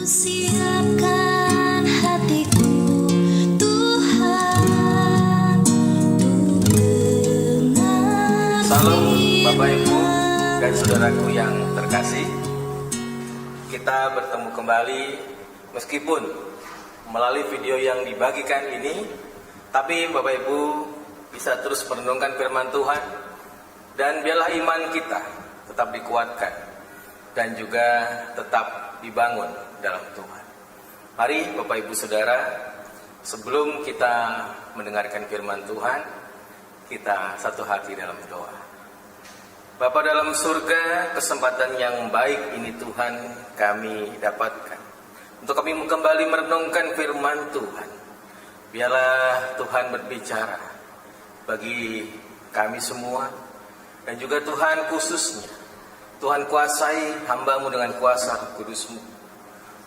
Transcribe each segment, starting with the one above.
Siapkan hatiku, Tuhan, untuk dengar. Salam Bapak Ibu dan saudaraku yang terkasih. Kita bertemu kembali meskipun melalui video yang dibagikan ini, tapi Bapak Ibu bisa terus merenungkan firman Tuhan, dan biarlah iman kita tetap dikuatkan dan juga tetap dibangun dalam Tuhan. Mari Bapak Ibu Saudara, sebelum kita mendengarkan firman Tuhan, kita satu hati dalam doa. Bapa dalam surga, kesempatan yang baik ini Tuhan kami dapatkan untuk kami kembali merenungkan firman Tuhan. Biarlah Tuhan berbicara bagi kami semua, dan juga Tuhan khususnya Tuhan kuasai hamba-Mu dengan kuasa kudus-Mu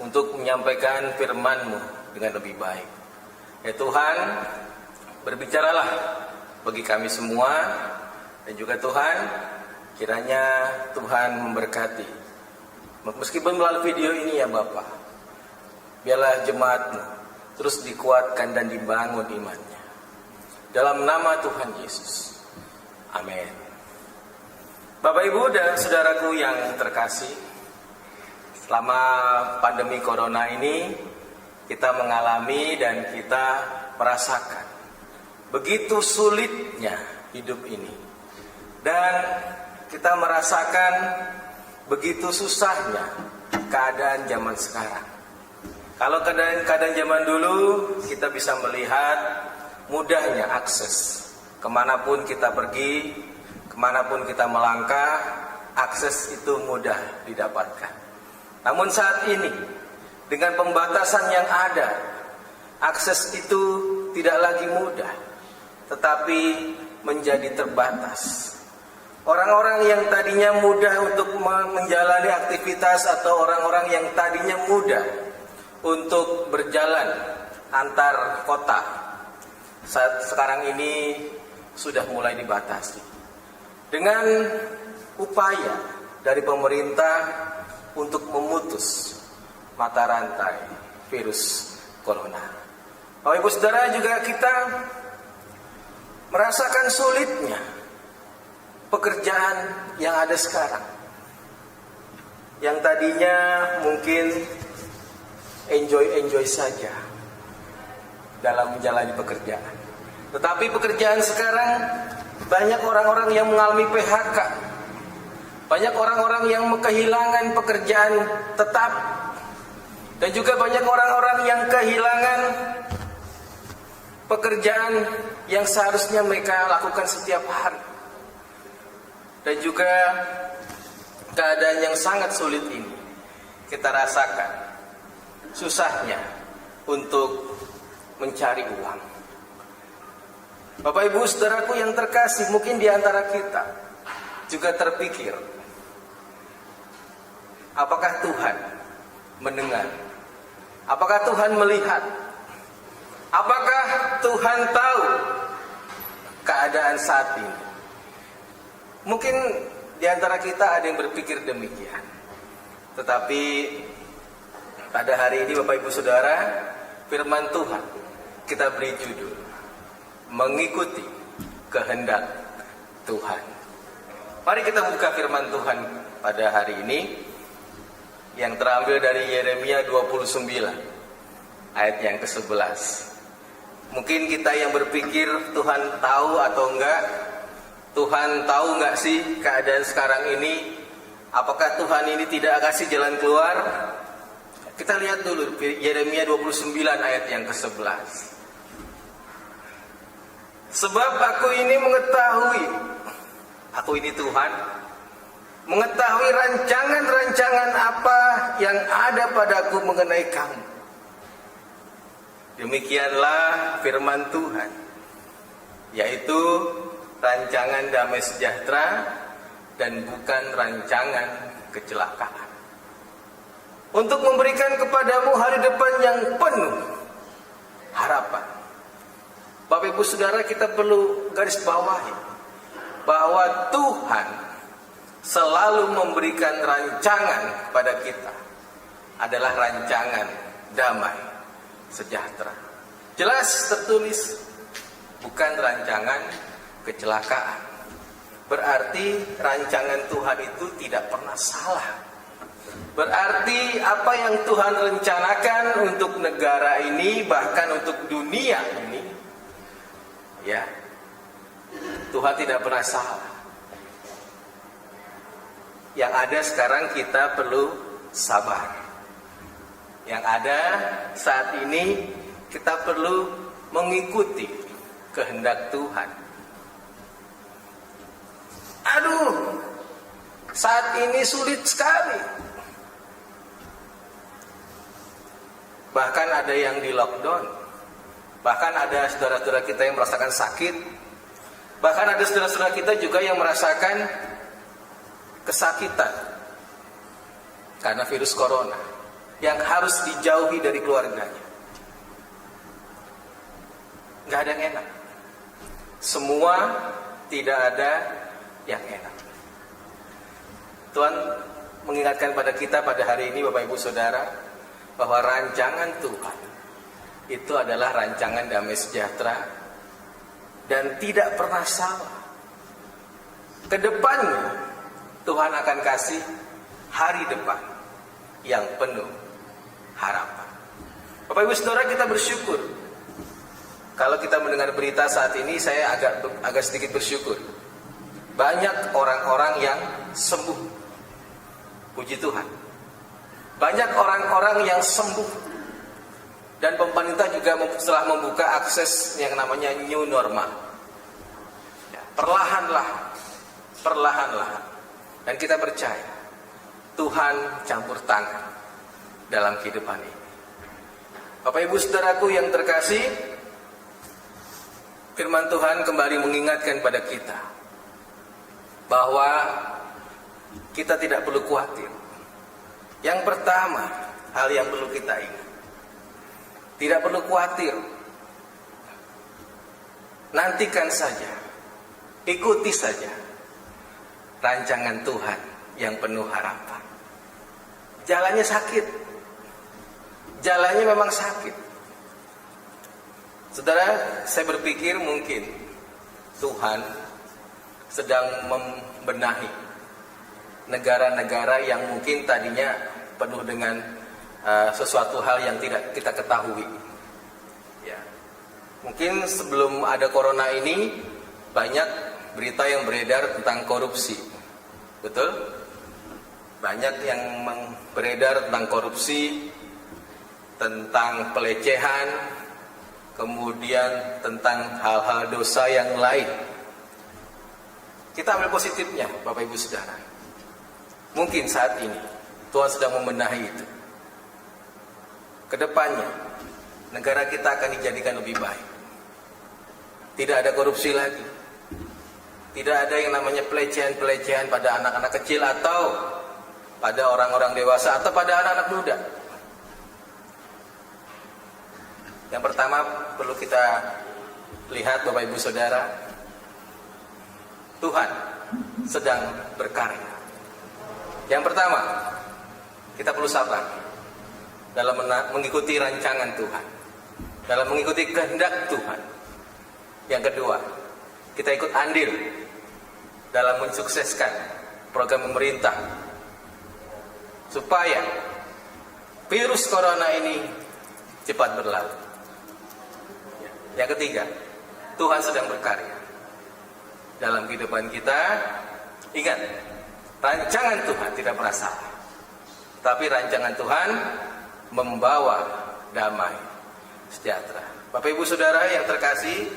untuk menyampaikan firman-Mu dengan lebih baik. Ya Tuhan, berbicaralah bagi kami semua, dan juga Tuhan, kiranya Tuhan memberkati. Meskipun melalui video ini ya Bapak, biarlah jemaat-Mu terus dikuatkan dan dibangun imannya. Dalam nama Tuhan Yesus. Amin. Bapak Ibu dan saudaraku yang terkasih, selama pandemi corona ini kita mengalami dan kita merasakan begitu sulitnya hidup ini, dan kita merasakan begitu susahnya keadaan zaman sekarang. Kalau keadaan zaman dulu kita bisa melihat mudahnya akses kemanapun kita pergi, kemanapun kita melangkah, akses itu mudah didapatkan. Namun saat ini, dengan pembatasan yang ada, akses itu tidak lagi mudah, tetapi menjadi terbatas. Orang-orang yang tadinya mudah untuk menjalani aktivitas, atau orang-orang yang tadinya mudah untuk berjalan antar kota, saat sekarang ini sudah mulai dibatasi. Dengan upaya dari pemerintah untuk memutus mata rantai virus corona. Bapak Ibu Saudara, juga kita merasakan sulitnya pekerjaan yang ada sekarang. Yang tadinya mungkin enjoy saja dalam menjalani pekerjaan. Tetapi pekerjaan sekarang banyak orang-orang yang mengalami PHK. Banyak orang-orang yang kehilangan pekerjaan tetap. Dan juga banyak orang-orang yang kehilangan pekerjaan yang seharusnya mereka lakukan setiap hari. Dan juga keadaan yang sangat sulit ini kita rasakan susahnya untuk mencari uang. Bapak Ibu Saudaraku yang terkasih, mungkin di antara kita juga terpikir, apakah Tuhan mendengar? Apakah Tuhan melihat? Apakah Tuhan tahu keadaan saat ini? Mungkin di antara kita ada yang berpikir demikian. Tetapi pada hari ini Bapak Ibu Saudara, firman Tuhan kita beri judul Mengikuti Kehendak Tuhan. Mari kita buka firman Tuhan pada hari ini yang terambil dari Yeremia 29 ayat yang ke-11. Mungkin kita yang berpikir Tuhan tahu atau enggak, Tuhan tahu enggak sih keadaan sekarang ini? Apakah Tuhan ini tidak kasih jalan keluar? Kita lihat dulu Yeremia 29 ayat yang ke-11. Sebab aku ini mengetahui, aku ini Tuhan, mengetahui rancangan-rancangan apa yang ada padaku mengenai kamu. Demikianlah firman Tuhan, yaitu rancangan damai sejahtera dan bukan rancangan kecelakaan, untuk memberikan kepadamu hari depan yang penuh harapan. Bapak Ibu Saudara, kita perlu garis bawahi bahwa Tuhan selalu memberikan rancangan kepada kita adalah rancangan damai sejahtera. Jelas tertulis, bukan rancangan kecelakaan. Berarti rancangan Tuhan itu tidak pernah salah. Berarti apa yang Tuhan rencanakan untuk negara ini, bahkan untuk dunia ini, ya, Tuhan tidak pernah salah. Yang ada sekarang kita perlu sabar. Yang ada saat ini kita perlu mengikuti kehendak Tuhan. Aduh, saat ini sulit sekali. Bahkan ada yang di lockdown. Bahkan ada saudara-saudara kita yang merasakan sakit. Bahkan ada saudara-saudara kita juga yang merasakan kesakitan karena virus corona yang harus dijauhi dari keluarganya. Gak ada yang enak. Semua tidak ada yang enak. Tuhan mengingatkan pada kita pada hari ini, Bapak Ibu Saudara, bahwa rancangan Tuhan itu adalah rancangan damai sejahtera dan tidak pernah salah. Kedepannya Tuhan akan kasih hari depan yang penuh harapan. Bapak Ibu Saudara, kita bersyukur. Kalau kita mendengar berita saat ini, saya agak sedikit bersyukur. Banyak orang-orang yang sembuh. Puji Tuhan. Banyak orang-orang yang sembuh. Dan pemerintah juga telah membuka akses yang namanya new normal. Perlahan-lahan. Dan kita percaya Tuhan campur tangan dalam kehidupan ini. Bapak Ibu Saudaraku yang terkasih, firman Tuhan kembali mengingatkan pada kita bahwa kita tidak perlu khawatir. Yang pertama, hal yang perlu kita ingat, tidak perlu khawatir. Nantikan saja, ikuti saja rancangan Tuhan yang penuh harapan. Jalannya sakit. Jalannya memang sakit. Saudara, saya berpikir mungkin Tuhan sedang membenahi negara-negara yang mungkin tadinya penuh dengan sesuatu hal yang tidak kita ketahui. Ya. Begitu sebelum ada corona ini, banyak berita yang beredar tentang korupsi. Betul? Banyak yang beredar tentang korupsi, tentang pelecehan, kemudian tentang hal-hal dosa yang lain. Kita ambil positifnya, Bapak Ibu Saudara. Mungkin saat ini Tuhan sedang membenahi itu. Kedepannya negara kita akan dijadikan lebih baik. Tidak ada korupsi lagi. Tidak ada yang namanya pelecehan-pelecehan pada anak-anak kecil atau pada orang-orang dewasa atau pada anak-anak muda. Yang pertama perlu kita lihat, Bapak Ibu Saudara, Tuhan sedang berkarya. Yang pertama, kita perlu sabar dalam mengikuti rancangan Tuhan, dalam mengikuti kehendak Tuhan. Yang kedua, kita ikut andil dalam mensukseskan program pemerintah supaya virus corona ini cepat berlalu. Yang ketiga, Tuhan sedang berkarya dalam kehidupan kita. Ingat, rancangan Tuhan tidak pernah salah, tapi rancangan Tuhan membawa damai sejahtera. Bapak Ibu Saudara yang terkasih,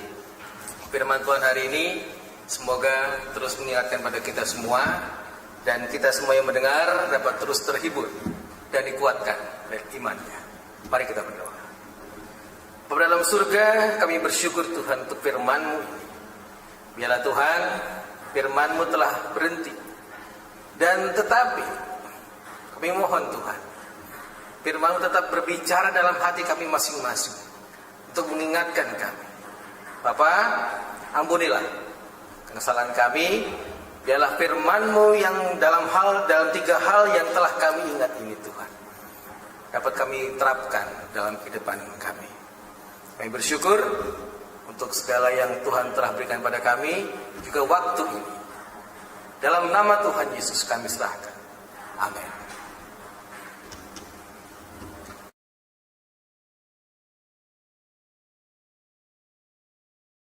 firman Tuhan hari ini semoga terus mengingatkan pada kita semua, dan kita semua yang mendengar dapat terus terhibur dan dikuatkan oleh imannya. Mari kita berdoa. Bapa dalam surga, kami bersyukur Tuhan untuk firman-Mu. Biarlah Tuhan, firman-Mu telah berhenti, dan tetapi kami mohon Tuhan, firman-Mu tetap berbicara dalam hati kami masing-masing untuk mengingatkan kami. Bapa, ampunilah kesalahan kami. Biarlah firman-Mu yang dalam 3 hal yang telah kami ingat ini Tuhan dapat kami terapkan dalam kehidupan kami. Kami bersyukur untuk segala yang Tuhan telah berikan pada kami, juga waktu ini. Dalam nama Tuhan Yesus kami serahkan. Amin.